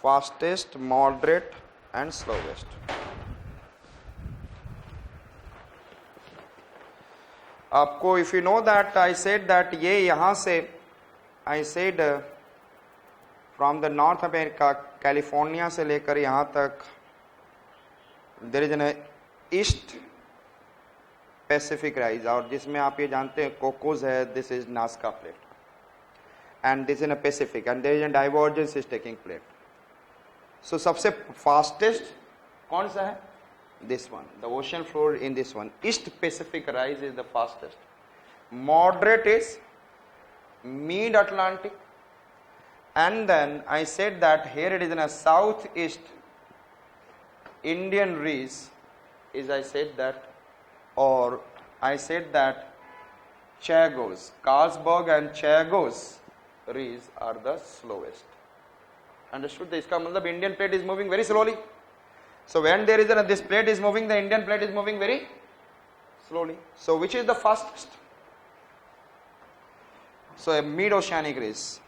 fastest, moderate and slowest. आपको if you know that I said that ये यहाँ से I said from the North America, California से लेकर यहाँ तक there is an East Pacific rise, और जिसमें आप ये जानते हैं कोकोस है, this is Nazca plate, and this is in a Pacific, and there is a divergence is taking place. So सबसे fastest कौन सा है? This one, the ocean floor in this one. East Pacific rise is the fastest. Moderate is mid Atlantic, and then I said that here it is in a southeast Indian rise, is I said that, or I said that Chagos, Carlsberg and Chagos rise are the slowest. Understood? इसका मतलब Indian plate is moving very slowly. So when there is this plate is moving, the Indian plate is moving very slowly. So which is the fastest? So a mid-oceanic rise.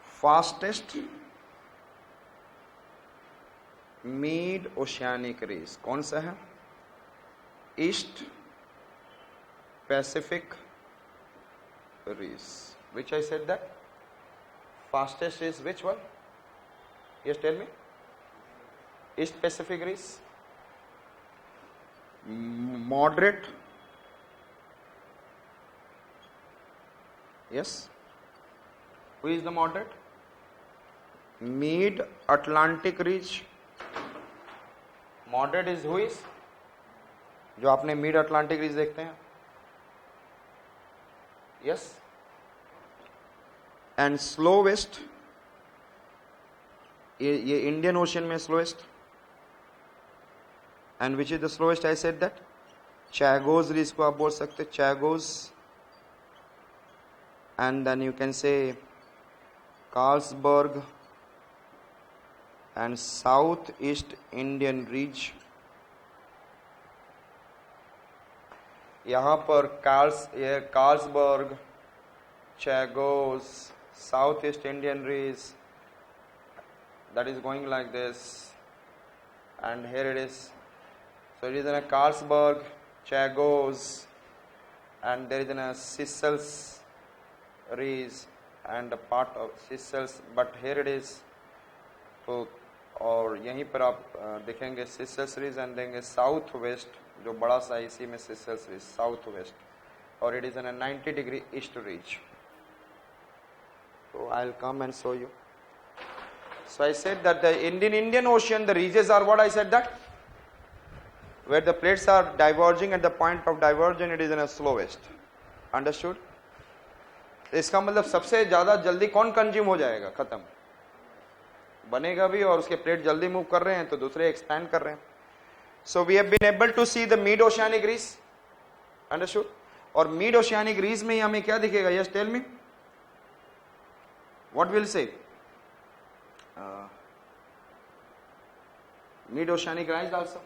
Fastest mid-oceanic rise. कौन सा है? East Pacific rise. Which I said that? Fastest is which one? Yes, tell me. East Pacific rise. Moderate. Yes. Who is the moderate? Mid Atlantic ridge. Moderate is who is? जो आपने mid Atlantic Ridge देखते हैं. Yes. And slowest, ये Indian Ocean में slowest. And which is the slowest? I said that Chagos Ridge को आप बोल सकते, Chagos. And then you can say Carlsberg and South East Indian Ridge. यहाँ पर Carlsberg, Chagos, South East Indian Ridge, that is going like this, and here it is. So it is in a Carlsberg, Chagos, and there is in a Seychelles ridge and a part of Seychelles, but here it is. तो और यहीं पर आप देखेंगे Seychelles ridge and देंगे south west, जो बड़ा सा इसी में Seychelles ridge साउथ वेस्ट, और it is in a 90 degree east ridge. So I'll come and show you. So I said that the Indian Ocean, the ridges are what I said that, where the plates are diverging at the point of divergence, it is in a slowest. Understood? इसका मतलब सबसे ज्यादा जल्दी कौन consume हो जाएगा, खत्म बनेगा भी, और उसके प्लेट जल्दी मूव कर रहे हैं तो दूसरे एक्सपैंड कर रहे हैं. So we have been able to see the mid oceanic ridge. Understood? और mid oceanic ridge में हमें क्या दिखेगा? Yes, tell me. What will say? Mid oceanic rise also.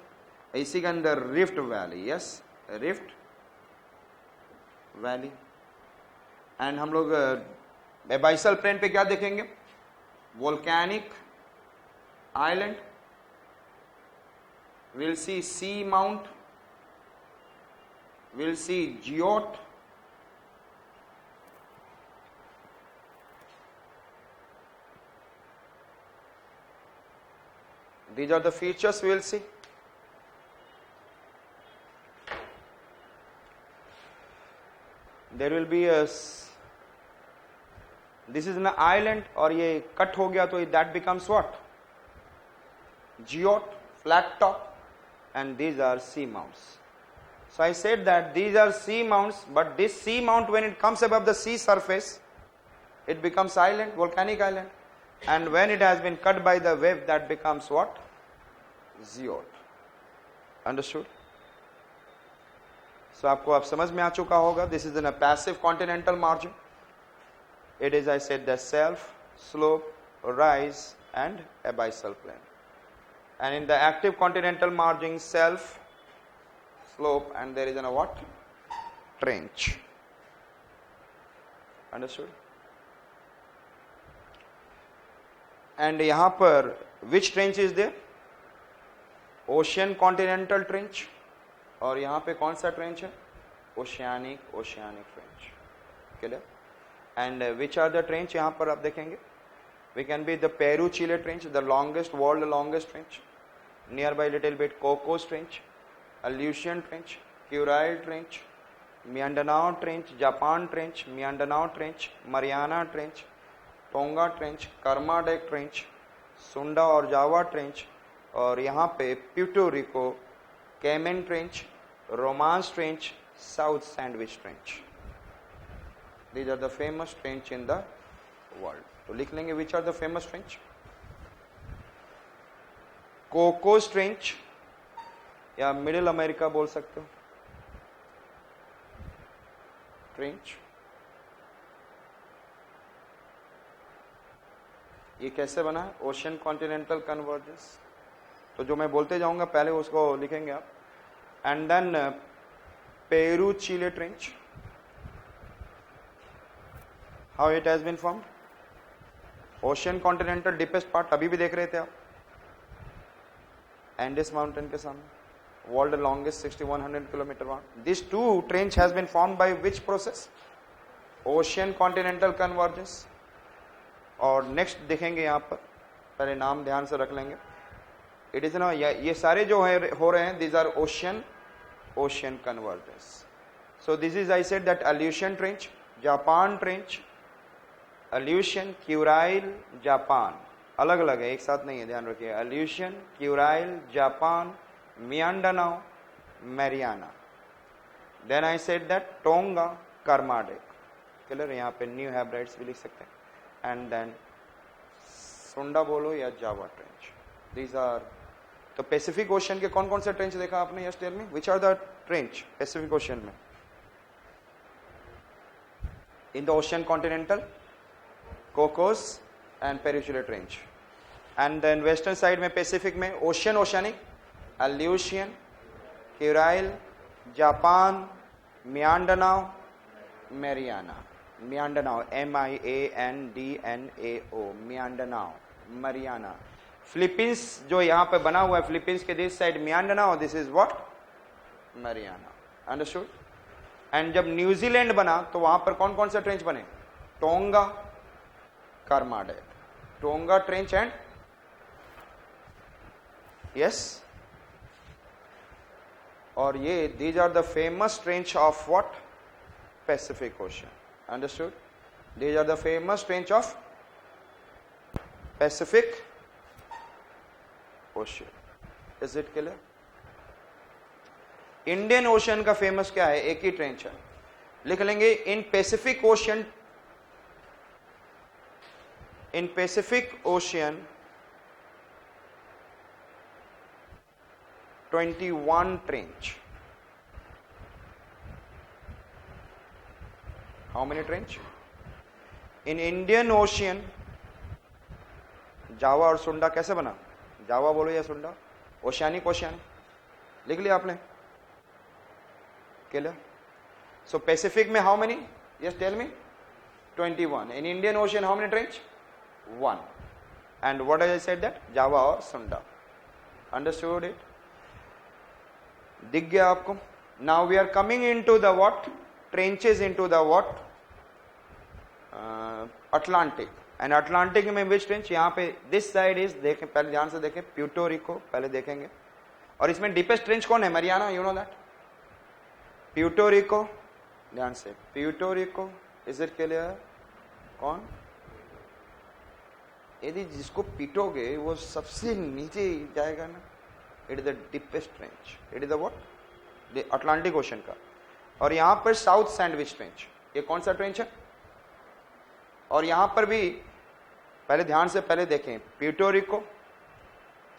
इसी के अंदर rift valley. Yes, rift valley. And हम लोग एबाइसल प्लेन पे क्या देखेंगे? Volcanic island. Will see seamount, will see guyot, these are the features we will see. There will be a, this is an island, और ये cut हो गया तो that becomes what? Geote, flat top, and these are sea mounts. So I said that these are sea mounts, but this sea mount when it comes above the sea surface, it becomes island, volcanic island, and when it has been cut by the wave, that becomes what? Geote. Understood? So आपको अब समझ में आ चुका होगा. This is in a passive continental margin. It is, I said, the self, slope, rise and abyssal plain. And in the active continental margin, self, slope, and there is a what? Trench. Understood? And यहां पर which trench is there? Ocean continental trench. और यहां पे कौन सा trench है? Oceanic trench. Clear? And which are the trench? यहां पर आप देखेंगे we can be the Peru Chile trench, the world longest trench, nearby little bit Cocos trench, Aleutian trench, Kurile trench, Mindanao trench, Japan trench, Mindanao trench, Mariana trench, Tonga trench, Kermadec trench, Sunda और Java trench, और यहाँ पे Puerto Rico, Cayman trench, Romance trench, South Sandwich trench. These are the famous trench in the world. तो लिख लेंगे which are the famous trench. Cocos trench या middle America बोल सकते हो ट्रेंच. ये कैसे बना है? Ocean continental convergence. तो जो मैं बोलते जाऊंगा पहले उसको लिखेंगे आप. And then Peru Chile trench. How it has been formed? Ocean continental deepest part अभी भी देख रहे थे आप एंडेस माउंटेन के सामने. वर्ल्ड लॉन्गेस्ट 6100 किलोमीटर वहां. This two trench has been formed by which process? Ocean continental convergence. और नेक्स्ट देखेंगे यहां पर, पहले नाम ध्यान से रख लेंगे. इट इज नो ये सारे जो है हो रहे हैं, these are ocean convergence. So this is I said that Aleutian trench, Japan trench, Aleutian, Kurile, Japan अलग अलग है, एक साथ नहीं है, ध्यान रखिए. Aleutian, Kurile, Japan, Mindanao, Mariana. Then I said that Tonga, Kermadec. Clear? यहाँ पे न्यू हेब्राइड्स भी लिख सकते हैं. एंड देन सुंडा बोलो या जावा ट्रेंच. These are. तो पैसिफिक ओशियन के कौन कौन से ट्रेंच देखा आपने? Yes tell me which are the trench Pacific Ocean में? In the ocean continental, Cocos and Peru Chile trench. And then western side में Pacific में oceanic, Aleutian, Kurile, Japan, Mindanao, Mariana. Mindanao, Mindanao, Mindanao, Mariana. Philippines जो यहाँ पे बना हुआ है, Philippines के this side Mindanao, this is what? Mariana. Understood? And जब न्यूजीलैंड बना तो वहां पर कौन कौन सा ट्रेंच बने? Tonga, Kermadec. Tonga trench and yes, और ये these are the famous trench of what? Pacific Ocean. Understood? These are the famous trench of Pacific Ocean. Is it clear? Indian ocean का फेमस क्या है? एक ही ट्रेंच है, लिख लेंगे. In Pacific ocean, in Pacific Ocean 21 trench. How many trench? In Indian Ocean, जावा और सुंडा कैसे बना? जावा बोलो या सुंडा? ओशियानिक लिख लिया आपने? क्लियर? So Pacific में how many? Yes, tell me. 21. In Indian Ocean how many trench? 1. And what I said that? Java or Sunda. Understood it? दिख गया आपको? Now we are coming into the what? Trenches into the what? Atlantic. And Atlantic में which trench? यहाँ पे this side is, देखें पहले ध्यान से देखें, Puerto Rico पहले देखेंगे. और इसमें deepest trench कौन है? Mariana, you know that? Puerto Rico, ध्यान से, Puerto Rico, is it clear? कौन? यदि जिसको पीटोगे वो सबसे नीचे जाएगा ना. It is the deepest trench. It is the what? The Atlantic ocean का. और यहां पर साउथ सैंडविच ट्रेंच. ये कौन सा ट्रेंच है? और यहां पर भी पहले ध्यान से पहले देखें, Puerto Rico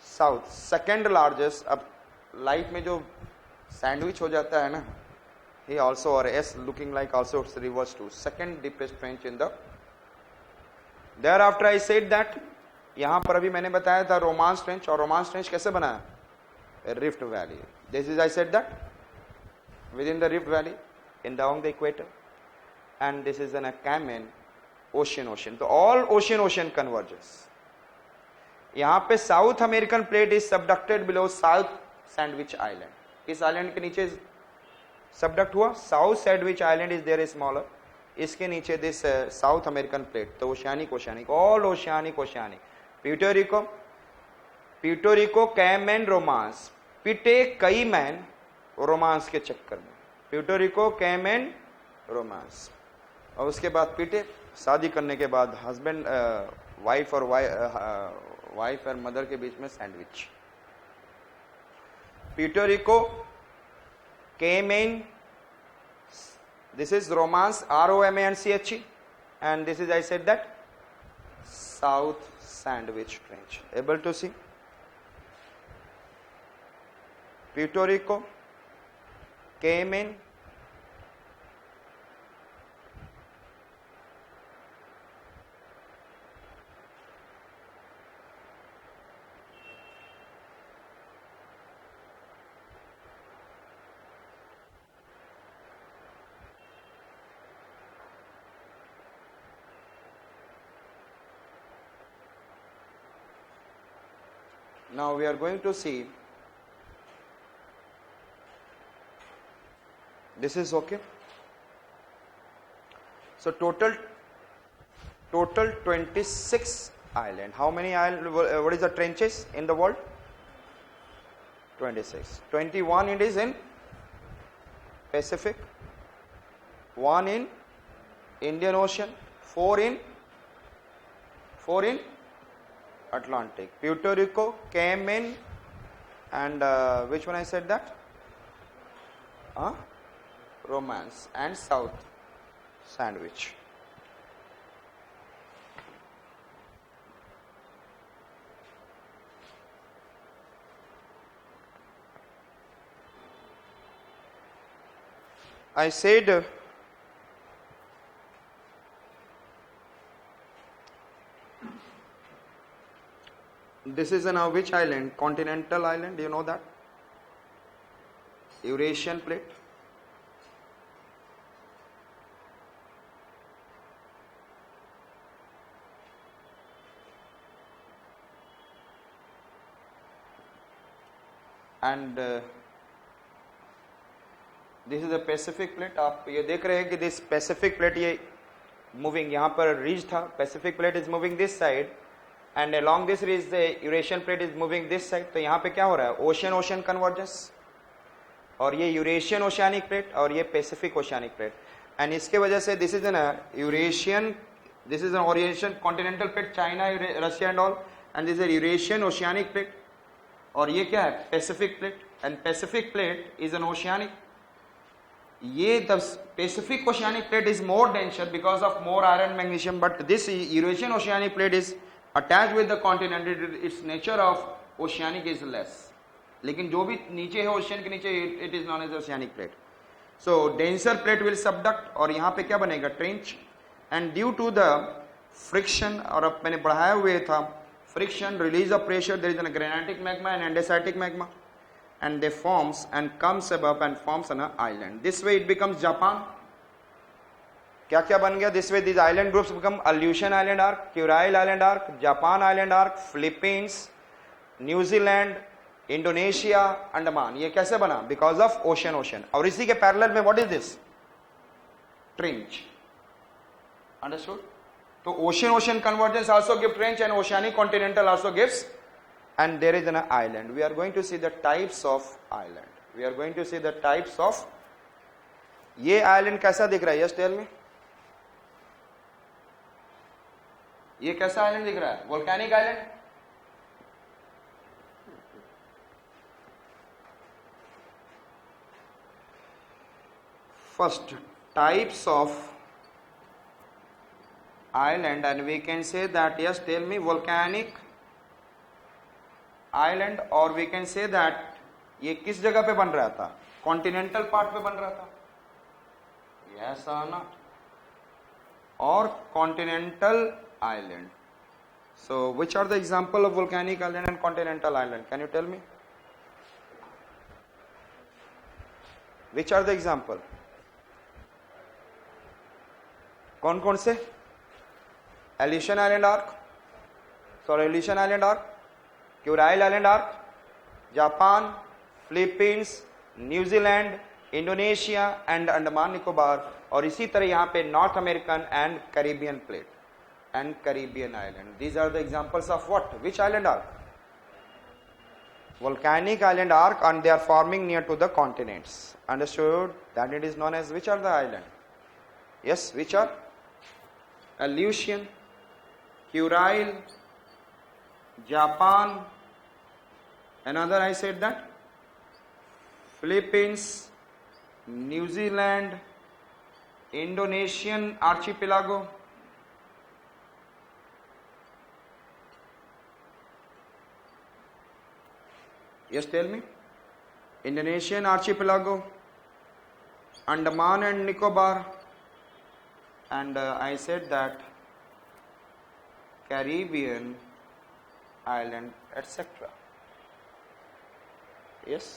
south second largest. अब लाइट में जो सैंडविच हो जाता है ना, he also or S looking like also it's reverse to second deepest trench in the. Thereafter I said that यहां पर अभी मैंने बताया था रोमांस ट्रेंच. और रोमांस ट्रेंच कैसे बना है? Rift valley. This is I said that within the rift valley in along the equator, and this is an a Cayman ocean. So all ocean converges. यहां पे South American plate is subducted below South Sandwich Island. इस island के नीचे subduct हुआ, South Sandwich Island is there smaller, इसके नीचे this South American plate. तो oceanic oceanic all oceanic oceanic. Puerto Rico, Puerto Rico Cayman Romanche, पिटे कई मैन रोमांस के चक्कर में, प्यूर्टोरिको कैमैन रोमांस। और उसके बाद पिटे, शादी करने के बाद हस्बैंड वाइफ और वाइफ और मदर के बीच में sandwich. प्यूर्टोरिको कैमैन, this is romance, ROMANCHE, and this is, I said that, South Sandwich Trench. Able to see? Puerto Rico, Cayman, now we are going to see, this is okay. So total 26 island. How many island, what is the trenches in the world? 26. 21 it is in Pacific, 1 in Indian Ocean, 4 in Atlantic. Puerto Rico, Cayman, and which one I said that? Romance and South Sandwich. I said this is now which island? Continental island, do you know that? Eurasian plate. And this is the Pacific plate. आप ये देख रहे हैं कि this Pacific plate ये moving, यहाँ पर ridge था, Pacific plate is moving this side, and along this ridge the Eurasian plate is moving this side. तो यहाँ पे क्या हो रहा है? Ocean ocean convergence, और ये Eurasian oceanic plate और ये Pacific oceanic plate, and इसके वजह से this is an Eurasian, this is an Eurasian continental plate, China, Russia and all, and this is a Eurasian oceanic plate, और ये क्या है? Pacific plate, and Pacific plate is an oceanic. ये the Pacific oceanic plate is more denser because of more iron magnesium, but this Eurasian oceanic plate is attached with the continent. Its nature of oceanic is less. लेकिन जो भी नीचे है ocean के नीचे, it is known as oceanic plate. So denser plate will subduct, और यहाँ पे क्या बनेगा? Trench. And due to the friction, और अब मैंने बढ़ाया हुए था, friction, release of pressure, there is a granitic magma and andesitic magma, and they forms and comes above and forms an island. This way it becomes Japan. क्या क्या बन गया? This way these island groups become Aleutian Island Arc, Kurile Island Arc, Japan Island Arc, Philippines, New Zealand, Indonesia, Andaman. ये कैसे बना? Because of ocean. और इसी के parallel में what is this? Trench. Understood? So ocean convergence also gives trench, and oceanic continental also gives, and there is an island. We are going to see the types of island. We are going to see the types of. ये island कैसा दिख रहा है? Just tell me. ये कैसा island दिख रहा है? Volcanic island. First, types of island, and we can say that, yes, tell me, volcanic island, or we can say that ये किस जगह पे बन रहा था? कॉन्टिनेंटल पार्ट पे बन रहा था, yes or not? और continental island. So which are the example of volcanic island and continental island? Can you tell me? Which are the example? कौन कौन से? Aleutian Island Arc, sorry, Aleutian Island Arc, Kuril Island Arc, Japan, Philippines, New Zealand, Indonesia and Andaman Nicobar, और इसी तरह यहाँ पे north American and Caribbean plate and Caribbean island. These are the examples of what? Which island arc? Volcanic island arc, and they are forming near to the continents. Understood? That it is known as which are the island? Yes, which are? Aleutian, Kuril, Japan, another I said that Philippines, New Zealand, Indonesian archipelago, yes, tell me. Indonesian archipelago, Andaman and Nicobar, and I said that Caribbean island, etc. Yes.